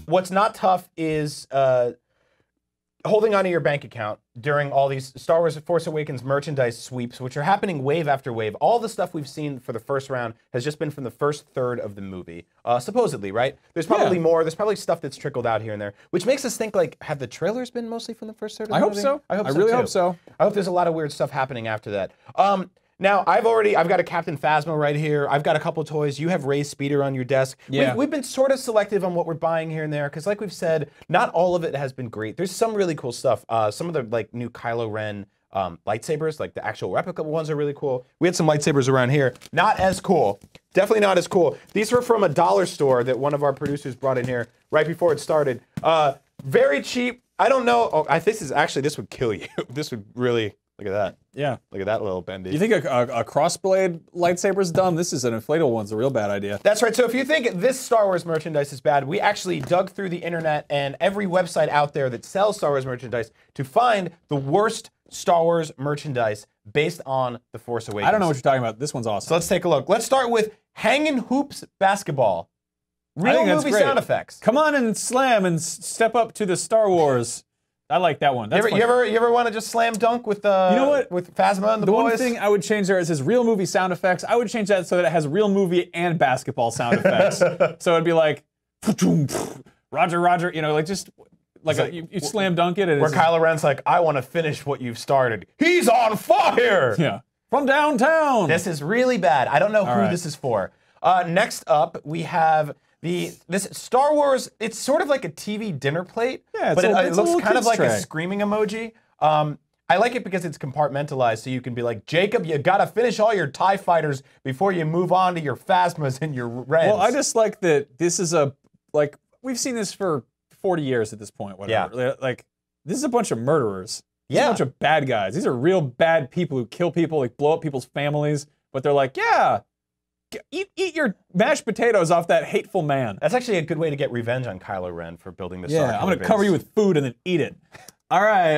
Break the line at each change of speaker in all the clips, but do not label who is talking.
What's not tough is holding onto your bank account during all these Star Wars Force Awakens merchandise sweeps, which are happening wave after wave. All the stuff we've seen for the first round has just been from the first third of the movie, supposedly, right? There's probably more. There's probably stuff that's trickled out here and there, which makes us think, like, have the trailers been mostly from the first third of the movie?
I hope so.
I
really hope so.
I hope there's a lot of weird stuff happening after that. Now, I've got a Captain Phasma right here. I've got a couple toys. You have Rey's speeder on your desk.
Yeah.
We've been sort of selective on what we're buying here and there, because like we've said, not all of it has been great. There's some really cool stuff. Some of the like new Kylo Ren lightsabers, like the actual replica ones, are really cool. We had some lightsabers around here. Not as cool. Definitely not as cool. These were from a dollar store that one of our producers brought in here right before it started. Very cheap. I don't know. Oh, this would kill you. This would really... Look at that.
Yeah.
Look at that little bendy.
You think a crossblade lightsaber's dumb? This is an inflatable one's a real bad idea.
That's right. So if you think this Star Wars merchandise is bad, we actually dug through the internet and every website out there that sells Star Wars merchandise to find the worst Star Wars merchandise based on The Force Awakens.
I don't know what you're talking about. This one's awesome.
So let's take a look. Let's start with Hangin' Hoops Basketball. Real movie sound effects.
Come on and slam and step up to the Star Wars. I like that one.
You ever want to just slam dunk with you know what? With Phasma and the boys?
The one thing I would change there is his real movie sound effects. I would change that so that it has real movie and basketball sound effects. So it'd be like, Roger, Roger, you know, like just like you slam dunk it. And
where Kylo Ren's like, I want to finish what you've started. He's on fire!
Yeah. From downtown!
This is really bad. I don't know who this is for. Next up, we have this Star Wars. It's sort of like a TV dinner plate, but it looks kind of like a screaming emoji. I like it because it's compartmentalized, so you can be like, Jacob, you gotta finish all your TIE fighters before you move on to your Phasmas and your Rens.
Well, I just like that this is we've seen this for 40 years at this point, whatever. Yeah. Like, this is a bunch of murderers. This is a bunch of bad guys. These are real bad people who kill people, like blow up people's families, but they're like, yeah, eat your mashed potatoes off that hateful man.
That's actually a good way to get revenge on Kylo Ren for building this.
Yeah, I'm gonna cover you with food and then eat it. All right,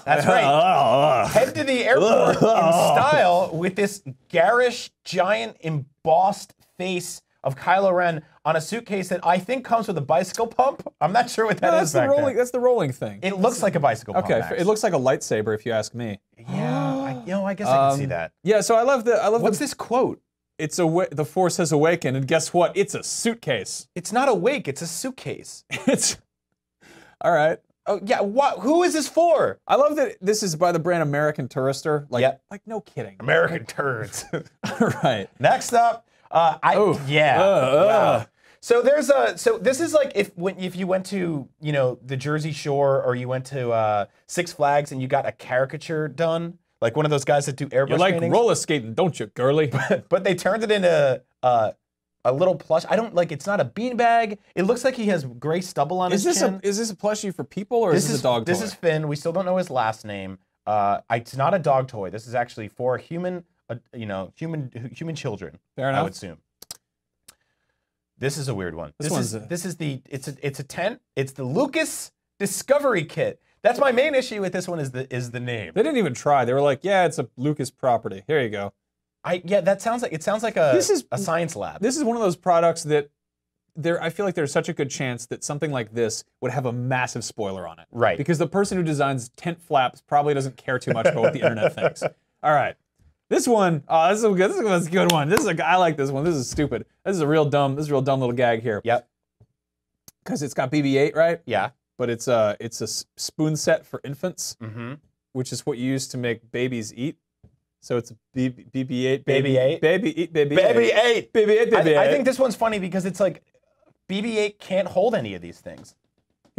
that's right. Head to the airport in style with this garish, giant, embossed face of Kylo Ren on a suitcase that I think comes with a bicycle pump. I'm not sure what that is.
That's the rolling thing.
It looks like a bicycle pump.
Okay, it looks like a lightsaber if you ask me.
Yeah, I guess I can see that.
Yeah, so I love
What's this quote?
It's the Force has awakened, and guess what? It's a suitcase.
It's not awake. It's a suitcase.
It's all right.
Oh yeah. What? Who is this for?
I love that this is by the brand American Tourister. Like, no kidding.
American turds.
Right.
Next up, wow. So this is like if you went to the Jersey Shore or you went to Six Flags and you got a caricature done. Like one of those guys that do airbrush paintings.
You like roller skating, don't you, girly?
But they turned it into a little plush. It's not a beanbag. It looks like he has gray stubble on his chin.
Is this a plushie for people or is this a dog toy?
This is Finn. We still don't know his last name. It's not a dog toy. This is actually for human children.
Fair enough.
I would assume. This is a weird one. It's a tent. It's the Lucas Discovery Kit. That's my main issue with this one is the name.
They didn't even try. They were like, yeah, it's a Lucas property. Here you go.
That sounds like a science lab.
This is one of those products that I feel like there's such a good chance that something like this would have a massive spoiler on it.
Right.
Because the person who designs tent flaps probably doesn't care too much about what the internet thinks. All right. This one, this is a good one. I like this one. This is stupid. This is a real dumb little gag here.
Yep.
Because it's got BB-8, right?
Yeah.
But it's a spoon set for infants, which is what you use to make babies eat. So it's BB-8, baby eat BB-8. BB-8.
I think this one's funny because it's like BB-8 can't hold any of these things.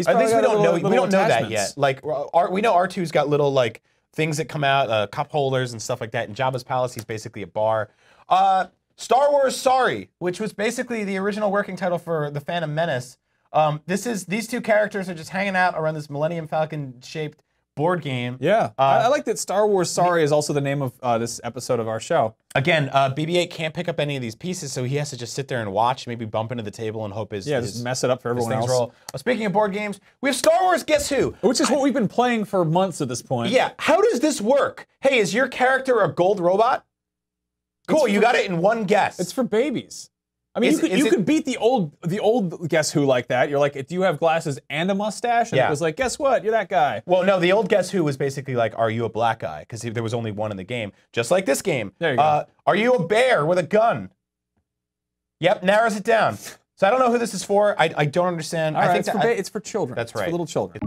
At least we don't know that yet. Like we know R2's got little like things that come out, cup holders and stuff like that. In Jabba's palace, he's basically a bar. Star Wars Sorry, which was basically the original working title for The Phantom Menace. These two characters are just hanging out around this Millennium Falcon shaped board game.
Yeah, I like that Star Wars Sorry is also the name of this episode of our show.
Again, BB-8 can't pick up any of these pieces, so he has to just sit there and watch, maybe bump into the table and hope
just mess it up for everyone else.
Roll. Speaking of board games, we have Star Wars Guess Who?
Which is what we've been playing for months at this point.
Yeah, how does this work? Hey, is your character a gold robot? Cool, you got it in one guess.
It's for babies. I mean, you could beat the old Guess Who like that. You're like, do you have glasses and a mustache? And it was like, guess what? You're that guy.
Well, no, the old Guess Who was basically like, are you a black guy? Because there was only one in the game. Just like this game.
There you go.
Are you a bear with a gun? Yep, narrows it down. So I don't know who this is for. I don't understand.
All right, it's for children.
That's right.
It's for little children.